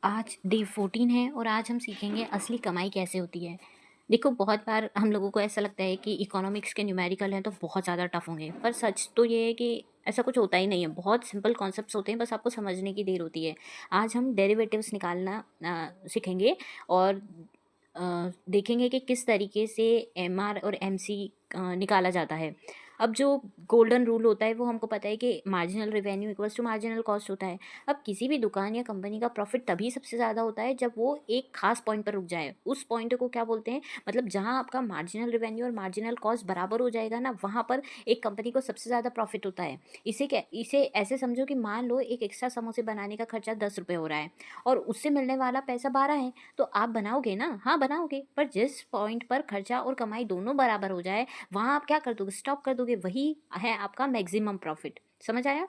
आज डे 14 है और आज हम सीखेंगे असली कमाई कैसे होती है। देखो, बहुत बार हम लोगों को ऐसा लगता है कि इकोनॉमिक्स के न्यूमेरिकल हैं तो बहुत ज़्यादा टफ होंगे, पर सच तो ये है कि ऐसा कुछ होता ही नहीं है। बहुत सिंपल कॉन्सेप्ट्स होते हैं, बस आपको समझने की देर होती है। आज हम डेरिवेटिव्स निकालना सीखेंगे और देखेंगे कि किस तरीके से एमआर और एमसी निकाला जाता है। अब जो गोल्डन रूल होता है वो हमको पता है कि marginal revenue equals to marginal cost होता है। अब किसी भी दुकान या कंपनी का प्रॉफिट तभी सबसे ज़्यादा होता है जब वो एक खास पॉइंट पर रुक जाए। उस पॉइंट को क्या बोलते हैं, मतलब जहाँ आपका मार्जिनल रेवेन्यू और मार्जिनल कॉस्ट बराबर हो जाएगा ना, वहाँ पर एक कंपनी को सबसे ज़्यादा प्रॉफिट होता है। इसे ऐसे समझो कि मान लो एक एक्स्ट्रा समोसे बनाने का खर्चा 10 रुपये हो रहा है और उससे मिलने वाला पैसा 12 है, तो आप बनाओगे ना? हाँ बनाओगे, पर जिस पॉइंट पर खर्चा और कमाई दोनों बराबर हो जाए वहाँ आप क्या कर दोगे? स्टॉप कर दोगे। वही है आपका मैक्सिमम प्रॉफिट। समझ आया?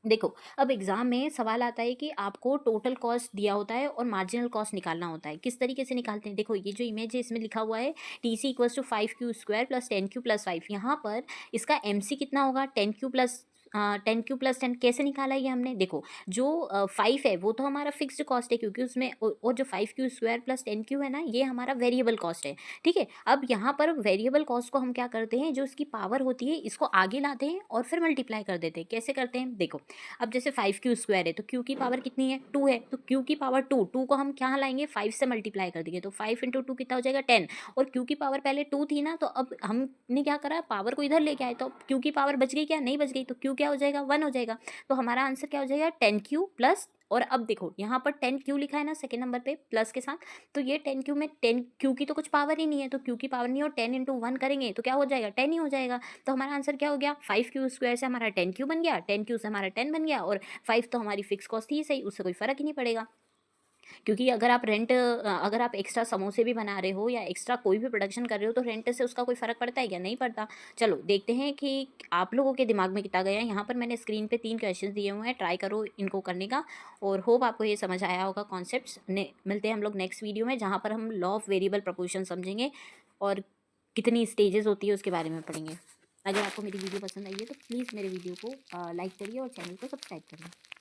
देखो, अब एग्जाम में सवाल आता है कि आपको टोटल कॉस्ट दिया होता है और मार्जिनल कॉस्ट निकालना होता है। किस तरीके से निकालते हैं? देखो, ये जो इमेज है इसमें लिखा हुआ है T C equals to 5Q² plus 10Q+5। यहाँ पर इसका एम सी कितना होगा? 10Q+10 कैसे निकाला है ये हमने? देखो, जो 5 है वो तो हमारा फिक्स्ड कॉस्ट है, क्योंकि उसमें और जो 5Q² प्लस 10Q है ना, ये हमारा वेरिएबल कॉस्ट है। ठीक है, अब यहाँ पर वेरिएबल कॉस्ट को हम क्या करते हैं, जो इसकी पावर होती है इसको आगे लाते हैं और फिर मल्टीप्लाई कर देते हैं। कैसे करते हैं? देखो, अब जैसे 5Q² है तो Q की पावर कितनी है? 2 है, तो Q की पावर 2 को हम क्या लाएंगे? 5 से मल्टीप्लाई कर देंगे, तो 5 × 2 कितना हो जाएगा? 10। और Q की पावर पहले 2 थी ना, तो अब हमने क्या करा? पावर को इधर लेके आए, तो अब Q की पावर बच गई क्या? नहीं बच गई, तो Q क्या हो जाएगा? 1 हो जाएगा। तो हमारा आंसर क्या हो जाएगा? 10Q प्लस, और अब देखो यहाँ पर 10Q लिखा है ना सेकेंड नंबर पे प्लस के साथ, तो ये 10Q में 10Q की तो कुछ पावर ही नहीं है, तो Q की पावर नहीं, और 10 × 1 करेंगे तो क्या हो जाएगा? 10 ही हो जाएगा। तो हमारा आंसर क्या हो गया? 5Q² से हमारा 10Q बन गया, 10Q से हमारा 10 बन गया, और 5 तो हमारी फिक्स कॉस्ट थी सही, उससे कोई फ़र्क ही नहीं पड़ेगा। क्योंकि अगर आप एक्स्ट्रा समोसे भी बना रहे हो या एक्स्ट्रा कोई भी प्रोडक्शन कर रहे हो, तो रेंट से उसका कोई फ़र्क पड़ता है क्या? नहीं पड़ता। चलो देखते हैं कि आप लोगों के दिमाग में कितना गया है। यहाँ पर मैंने स्क्रीन पे 3 क्वेश्चंस दिए हुए हैं, ट्राई करो इनको करने का, और होप आपको ये समझ आया होगा कॉन्सेप्ट्स। मिलते हैं हम लोग नेक्स्ट वीडियो में, जहाँ पर हम लॉ ऑफ वेरिएबल प्रोपोर्शन समझेंगे और कितनी स्टेजेस होती है उसके बारे में पढ़ेंगे। अगर आपको मेरी वीडियो पसंद आई है तो प्लीज़ मेरे वीडियो को लाइक करिए और चैनल को सब्सक्राइब करिए।